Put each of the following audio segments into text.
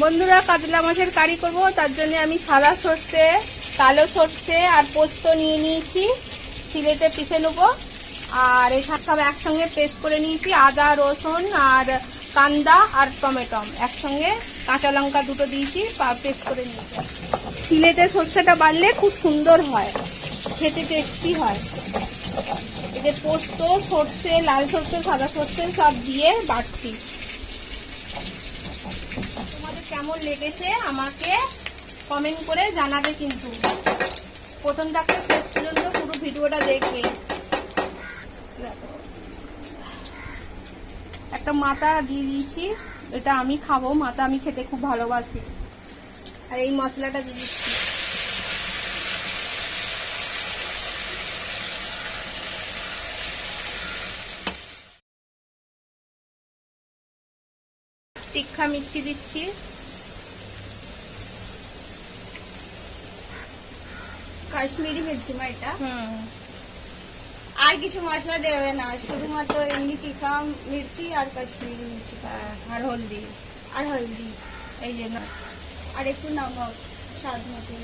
বন্ধুরা কাতলা মাছের কারি করব, তার জন্য আমি সাদা সর্ষে, কালো সর্ষে আর পোস্ত নিয়ে নিয়েছি, সিলেতে পিষে নেবো। আর এখানে সব একসঙ্গে পেস্ট করে নিয়েছি, আদা রসুন আর কান্দা আর টমেটো একসঙ্গে, কাঁচা লঙ্কা দুটো দিয়েছি, পেস্ট করে নিয়েছি। সিলেতে সর্ষেটা বাড়লে খুব সুন্দর হয়, খেতে টেস্টি হয়। এতে পোস্ত, সর্ষে, লাল সর্ষে, সাদা সর্ষে সব দিয়ে বাটছি। তোমাদের কেমন লেগেছে আমাকে কমেন্ট করে জানাবে, কিন্তু প্রথম থেকে শেষ পর্যন্ত পুরো ভিডিওটা দেখবে। একটা মাথা দিয়ে দিয়েছি, এটা আমি খাবো, মাথা আমি খেতে খুব ভালোবাসি। আর এই মশলাটা দিয়ে দিচ্ছি। তীখা মির্চি দিচ্ছি, কাশ্মীরি মির্চি মা এটা। আর কিছু মশলা দেবে না, শুধুমাত্র এমনি তীখা মির্চি আর কাশ্মীরি মির্চি আর হলদি এই যে না, আর একটু নমক স্বাদ মতো।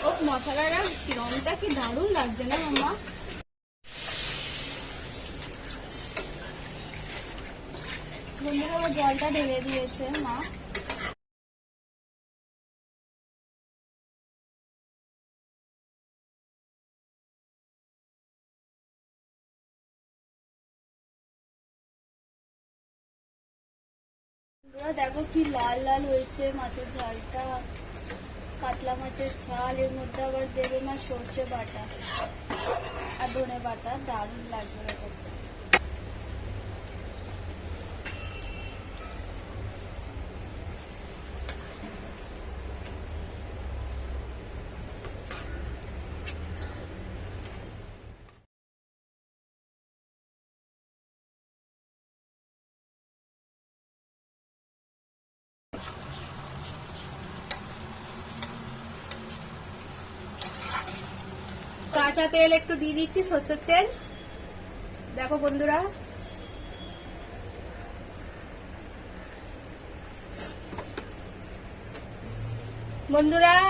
ও মশলাটা রংটা কি দারুণ লাগছে না মাম্মা? বন্ধুরা আমার জলটা ঢেলে দিয়েছে মা। দেখো কি লাল লাল হয়েছে মাছের ঝালটা, কাতলা মাছের ঝাল, এর মধ্যে আবার দেবে মা সর্ষে বাটা আর ধনে বাটা, দারুণ লাগবে ব্যাপারটা। কাঁচা তেল একটু দিয়ে দিচ্ছি, সর্ষের তেল। দেখো বন্ধুরা,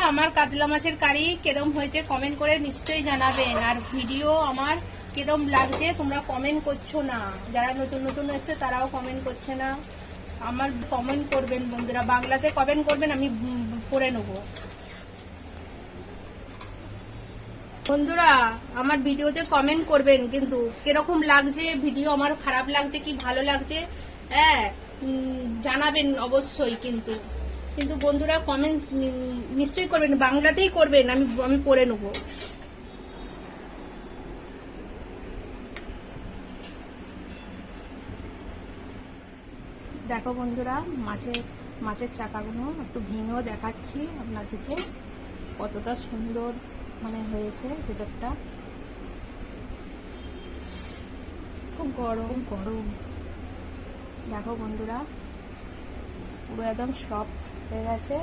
আমার কাতলা মাছের কারি কিরম হয়েছে কমেন্ট করে নিশ্চয়ই জানাবেন। আর ভিডিও আমার কিরম লাগছে তোমরা কমেন্ট করছো না, যারা নতুন নতুন এসছে তারাও কমেন্ট করছে না। আমার কমেন্ট করবেন বন্ধুরা, বাংলাতে কমেন্ট করবেন, আমি পড়ে নেবো। বন্ধুরা আমার ভিডিওতে কমেন্ট করবেন, কিন্তু কিরকম লাগছে ভিডিও, আমার খারাপ লাগছে কি ভালো লাগছে, হ্যাঁ জানাবেন অবশ্যই। কিন্তু বন্ধুরা কমেন্ট নিশ্চয়ই করবেন, বাংলাতেই করবেন, আমি পড়ে নেব। দেখো বন্ধুরা, মাছের চাকাগুলো একটু ভেঙেও দেখাচ্ছি আপনাদেরকে, কতটা সুন্দর মানে হয়েছে ভেতরটা, খুব গরম। দেখো বন্ধুরা পুরো একদম সফট হয়ে গেছে।